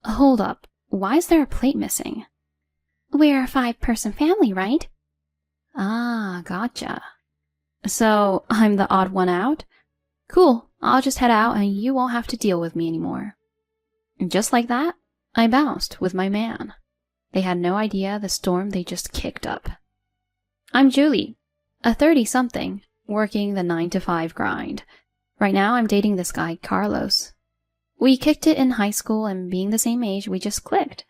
Hold up, why is there a plate missing? We're a 5-person family, right? Ah, gotcha. So, I'm the odd one out? Cool, I'll just head out and you won't have to deal with me anymore. Just like that, I bounced with my man. They had no idea the storm they just kicked up. I'm Julie, a 30-something, working the 9-to-5 grind. Right now I'm dating this guy, Carlos. We kicked it in high school, and being the same age, we just clicked.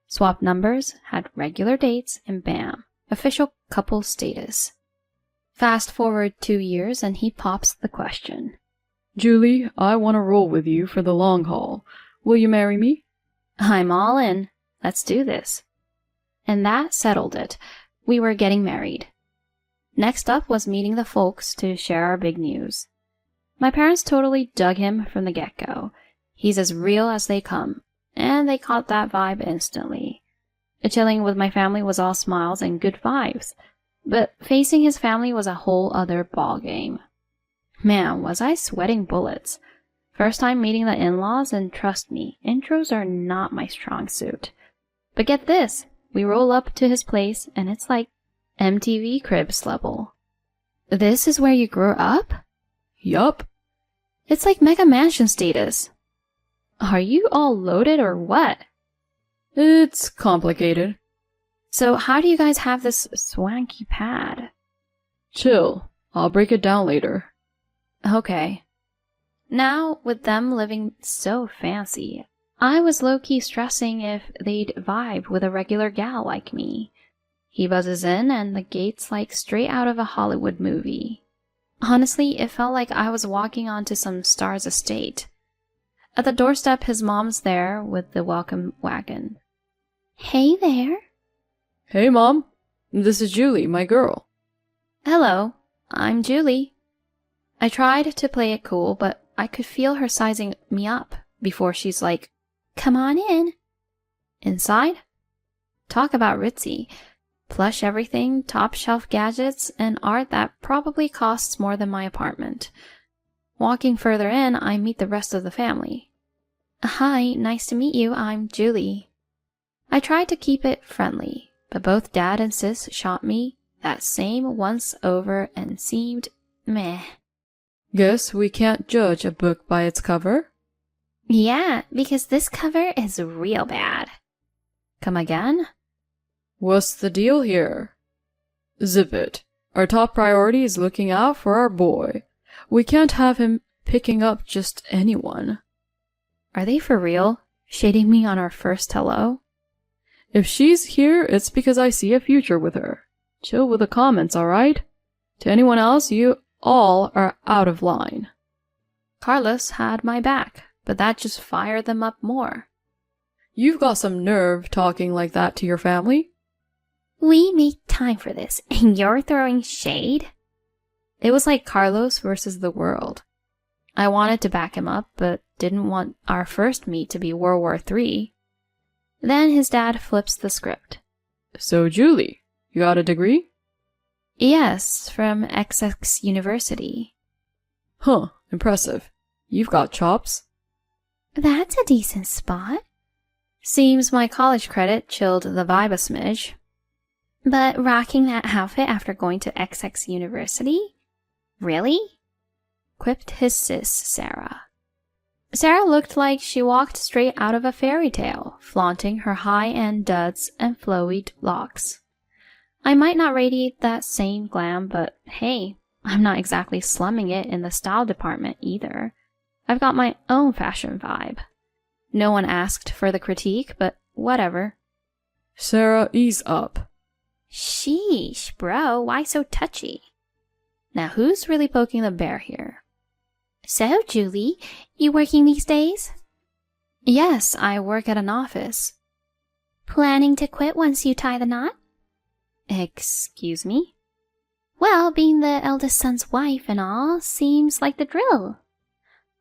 Swapped numbers, had regular dates, and bam, official couple status. Fast forward 2 years and he pops the question. Julie, I want to roll with you for the long haul. Will you marry me? I'm all in. Let's do this. And that settled it. We were getting married. Next up was meeting the folks to share our big news. My parents totally dug him from the get-go. He's as real as they come, and they caught that vibe instantly. Chilling with my family was all smiles and good vibes, but facing his family was a whole other ballgame. Man, was I sweating bullets. First time meeting the in-laws, and trust me, intros are not my strong suit. But get this, we roll up to his place, and it's like MTV Cribs level. This is where you grew up? Yup. It's like Mega Mansion status. Are you all loaded or what? It's complicated. So how do you guys have this swanky pad? Chill. I'll break it down later. Okay. Now, with them living so fancy, I was low-key stressing if they'd vibe with a regular gal like me. He buzzes in, and the gate's like straight out of a Hollywood movie. Honestly, it felt like I was walking onto some star's estate. At the doorstep, his mom's there with the welcome wagon. Hey there. Hey, Mom. This is Julie, my girl. Hello, I'm Julie. I tried to play it cool, but I could feel her sizing me up before she's like, Come on in. Inside? Talk about ritzy. Plush everything, top shelf gadgets, and art that probably costs more than my apartment. Walking further in, I meet the rest of the family. Hi, nice to meet you, I'm Julie. I tried to keep it friendly, but both Dad and Sis shot me that same once over and seemed meh. Guess we can't judge a book by its cover? Yeah, because this cover is real bad. Come again? What's the deal here? Zip it. Our top priority is looking out for our boy. We can't have him picking up just anyone. Are they for real? Shading me on our first hello? If she's here, it's because I see a future with her. Chill with the comments, alright? To anyone else, you all are out of line. Carlos had my back, but that just fired them up more. You've got some nerve talking like that to your family. We make time for this, and you're throwing shade? It was like Carlos versus the world. I wanted to back him up, but didn't want our first meet to be World War III. Then his dad flips the script. So, Julie, you got a degree? Yes, from XX University. Huh, impressive. You've got chops. That's a decent spot. Seems my college credit chilled the vibe a smidge. But rocking that outfit after going to XX University? Really? Quipped his sis, Sarah. Sarah looked like she walked straight out of a fairy tale, flaunting her high-end duds and flowy locks. I might not radiate that same glam, but hey, I'm not exactly slumming it in the style department either. I've got my own fashion vibe. No one asked for the critique, but whatever. Sarah, ease up. Sheesh, bro, why so touchy? Now who's really poking the bear here? So, Julie, you working these days? Yes, I work at an office. Planning to quit once you tie the knot? Excuse me? Well, being the eldest son's wife and all seems like the drill.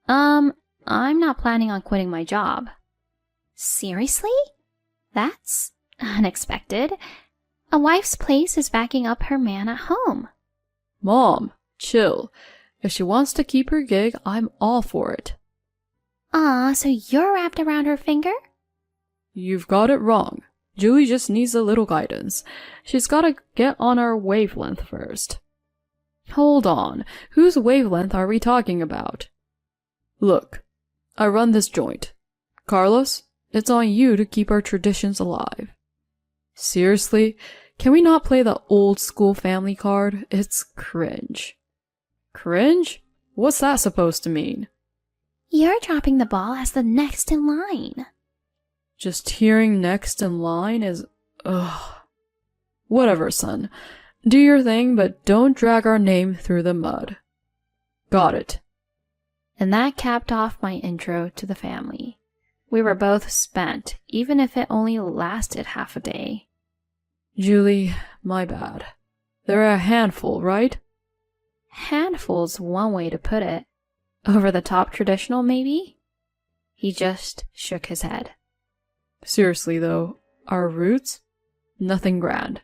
I'm not planning on quitting my job. Seriously? That's unexpected. A wife's place is backing up her man at home. Mom, chill. If she wants to keep her gig, I'm all for it. Aw, so you're wrapped around her finger? you've got it wrong. Julie just needs a little guidance. She's gotta get on our wavelength first. Hold on, whose wavelength are we talking about? Look, I run this joint. Carlos, it's on you to keep our traditions alive. Seriously, can we not play the old school family card? It's cringe. Cringe? What's that supposed to mean? You're dropping the ball as the next in line. Just hearing next in line is... ugh. Whatever, son. Do your thing, but don't drag our name through the mud. Got it. And that capped off my intro to the family. We were both spent, even if it only lasted half a day. Julie, my bad. They're a handful, right? Handful's one way to put it. Over the top traditional, maybe? He just shook his head. Seriously, though, our roots? Nothing grand.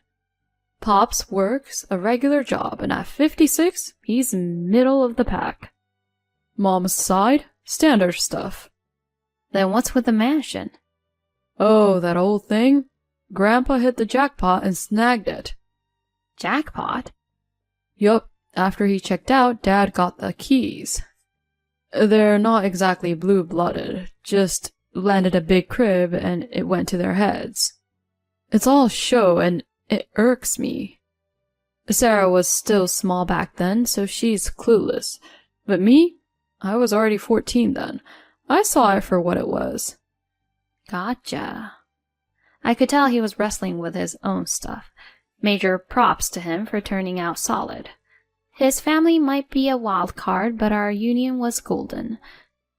Pops works a regular job, and at 56, he's middle of the pack. Mom's side? Standard stuff. Then what's with the mansion? Oh, that old thing? Grandpa hit the jackpot and snagged it. Jackpot? Yup, after he checked out, Dad got the keys. They're not exactly blue-blooded, just landed a big crib and it went to their heads. It's all show and it irks me. Sarah was still small back then, so she's clueless. But me? I was already 14 then. I saw it for what it was. Gotcha. I could tell he was wrestling with his own stuff. Major props to him for turning out solid. His family might be a wild card, but our union was golden.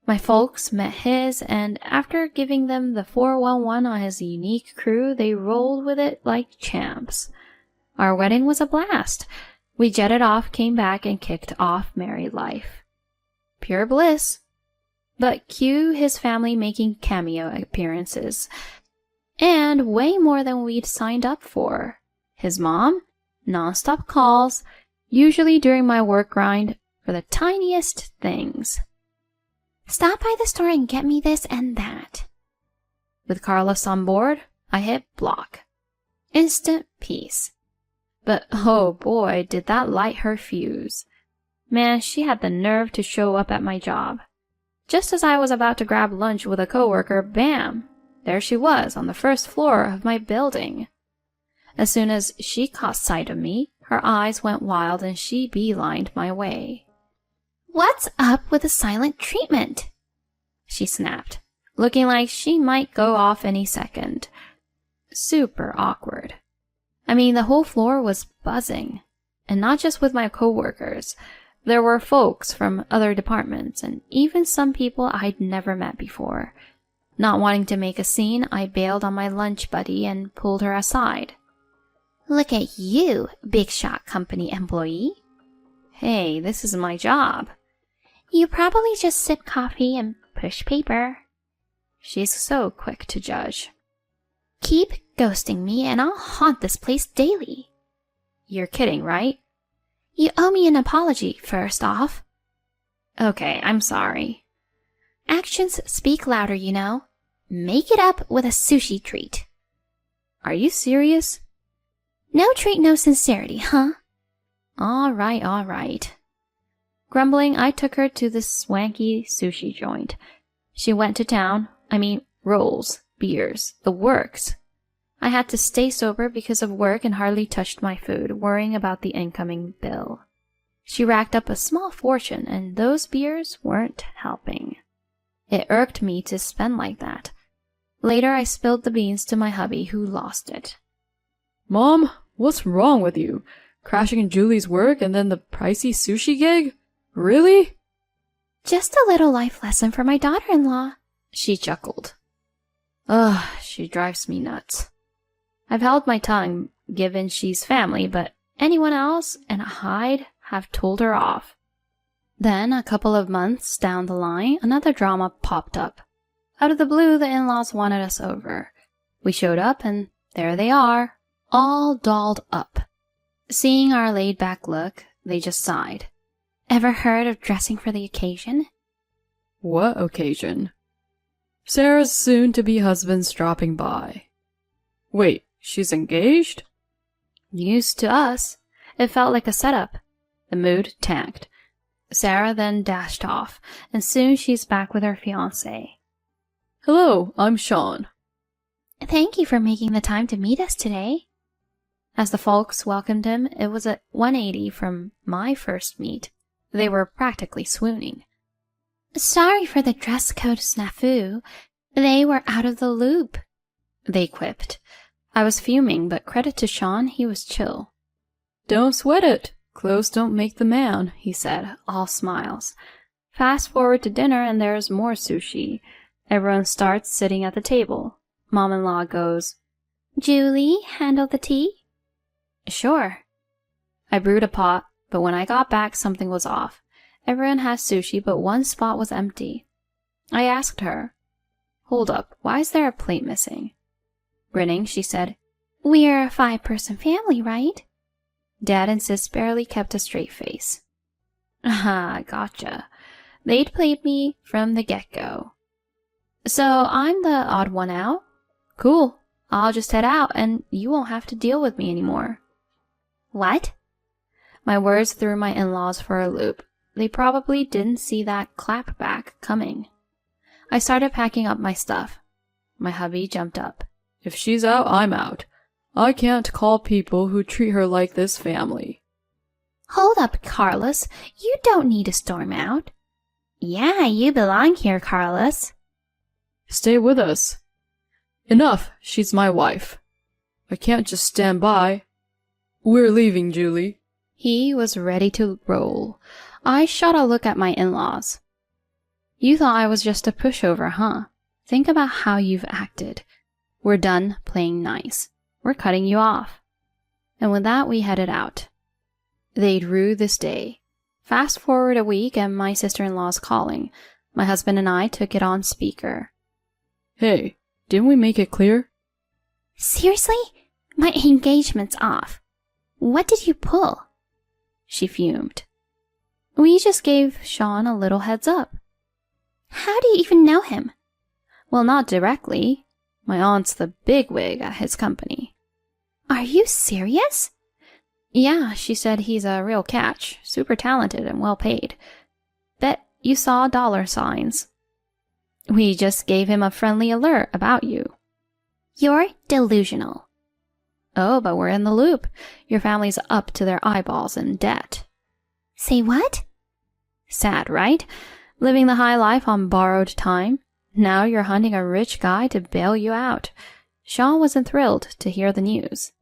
My folks met his, and after giving them the 411 on his unique crew, they rolled with it like champs. Our wedding was a blast. We jetted off, came back, and kicked off married life. Pure bliss. But cue his family making cameo appearances. And way more than we'd signed up for. His mom, non-stop calls, usually during my work grind, for the tiniest things. Stop by the store and get me this and that. With Carlos on board, I hit block. Instant peace. But oh boy, did that light her fuse. Man, she had the nerve to show up at my job. Just as I was about to grab lunch with a coworker, bam! There she was on the first floor of my building. As soon as she caught sight of me, her eyes went wild and she beelined my way. What's up with the silent treatment? She snapped, looking like she might go off any second. Super awkward. I mean, the whole floor was buzzing. And not just with my coworkers. There were folks from other departments and even some people I'd never met before. Not wanting to make a scene, I bailed on my lunch buddy and pulled her aside. Look at you, big shot company employee. Hey, this is my job. You probably just sip coffee and push paper. She's so quick to judge. Keep ghosting me and I'll haunt this place daily. You're kidding, right? You owe me an apology, first off. Okay, I'm sorry. Actions speak louder, you know. Make it up with a sushi treat. Are you serious? No treat, no sincerity, huh? All right. Grumbling, I took her to this swanky sushi joint. She went to town. Rolls, beers, the works. I had to stay sober because of work and hardly touched my food, worrying about the incoming bill. She racked up a small fortune, and those beers weren't helping. It irked me to spend like that. Later, I spilled the beans to my hubby, who lost it. Mom, what's wrong with you? Crashing in Julie's work and then the pricey sushi gig? Really? Just a little life lesson for my daughter-in-law. She chuckled. Ugh, she drives me nuts. I've held my tongue, given she's family, but anyone else, and I'd have told her off. Then, a couple of months down the line, another drama popped up. Out of the blue, the in-laws wanted us over. We showed up, and there they are, all dolled up. Seeing our laid-back look, they just sighed. Ever heard of dressing for the occasion? What occasion? Sarah's soon-to-be husband's dropping by. Wait, she's engaged? News to us. It felt like a setup. The mood tanked. Sarah then dashed off, and soon she's back with her fiancé. Hello, I'm Sean. Thank you for making the time to meet us today. As the folks welcomed him, it was a 180 from my first meet. They were practically swooning. Sorry for the dress code snafu. They were out of the loop, they quipped. I was fuming, but credit to Sean, he was chill. Don't sweat it. Clothes don't make the man, he said, all smiles. Fast forward to dinner and there's more sushi. Everyone starts sitting at the table. Mom-in-law goes, Julie, handle the tea? Sure. I brewed a pot, but when I got back, something was off. Everyone had sushi, but one spot was empty. I asked her, Hold up, why is there a plate missing? Grinning, she said, We're a 5-person family, right? Dad and Sis barely kept a straight face. Ah, gotcha. They'd played me from the get-go. So I'm the odd one out? Cool. I'll just head out and you won't have to deal with me anymore. What? My words threw my in-laws for a loop. They probably didn't see that clapback coming. I started packing up my stuff. My hubby jumped up. If she's out, I'm out. I can't call people who treat her like this family. Hold up, Carlos. You don't need to storm out. Yeah, you belong here, Carlos. Stay with us. Enough, she's my wife. I can't just stand by. We're leaving, Julie. He was ready to roll. I shot a look at my in-laws. You thought I was just a pushover, huh? Think about how you've acted. We're done playing nice. We're cutting you off. And with that, we headed out. They'd rue this day. Fast forward a week and my sister-in-law's calling. My husband and I took it on speaker. Hey, didn't we make it clear? Seriously? My engagement's off. What did you pull? She fumed. We just gave Sean a little heads up. How do you even know him? Well, not directly. My aunt's the bigwig at his company. Are you serious? Yeah, she said he's a real catch, super talented and well paid. Bet you saw dollar signs. We just gave him a friendly alert about you. You're delusional. Oh, but we're in the loop. Your family's up to their eyeballs in debt. Say what? Sad, right? Living the high life on borrowed time. Now you're hunting a rich guy to bail you out. Sean wasn't thrilled to hear the news.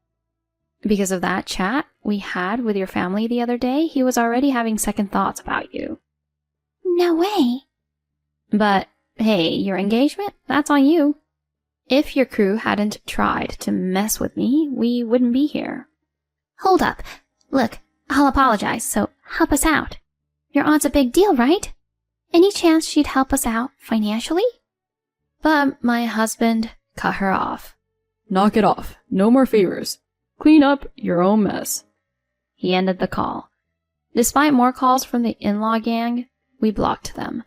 Because of that chat we had with your family the other day, he was already having second thoughts about you. No way. But, hey, your engagement? That's on you. If your crew hadn't tried to mess with me, we wouldn't be here. Hold up. Look, I'll apologize, so help us out. Your aunt's a big deal, right? Any chance she'd help us out financially? But my husband cut her off. Knock it off. No more favors. Clean up your own mess. He ended the call. Despite more calls from the in-law gang, we blocked them.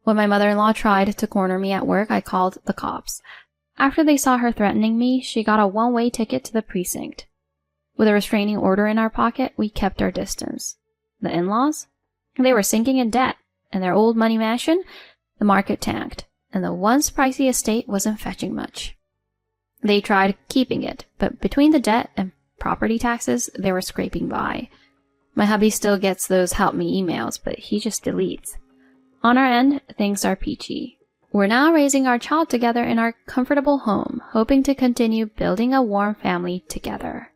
When my mother-in-law tried to corner me at work, I called the cops. After they saw her threatening me, she got a one-way ticket to the precinct. With a restraining order in our pocket, we kept our distance. The in-laws? They were sinking in debt, and their old money mansion, the market tanked, and the once pricey estate wasn't fetching much. They tried keeping it, but between the debt and property taxes, they were scraping by. My hubby still gets those help me emails, but he just deletes. On our end, things are peachy. We're now raising our child together in our comfortable home, hoping to continue building a warm family together.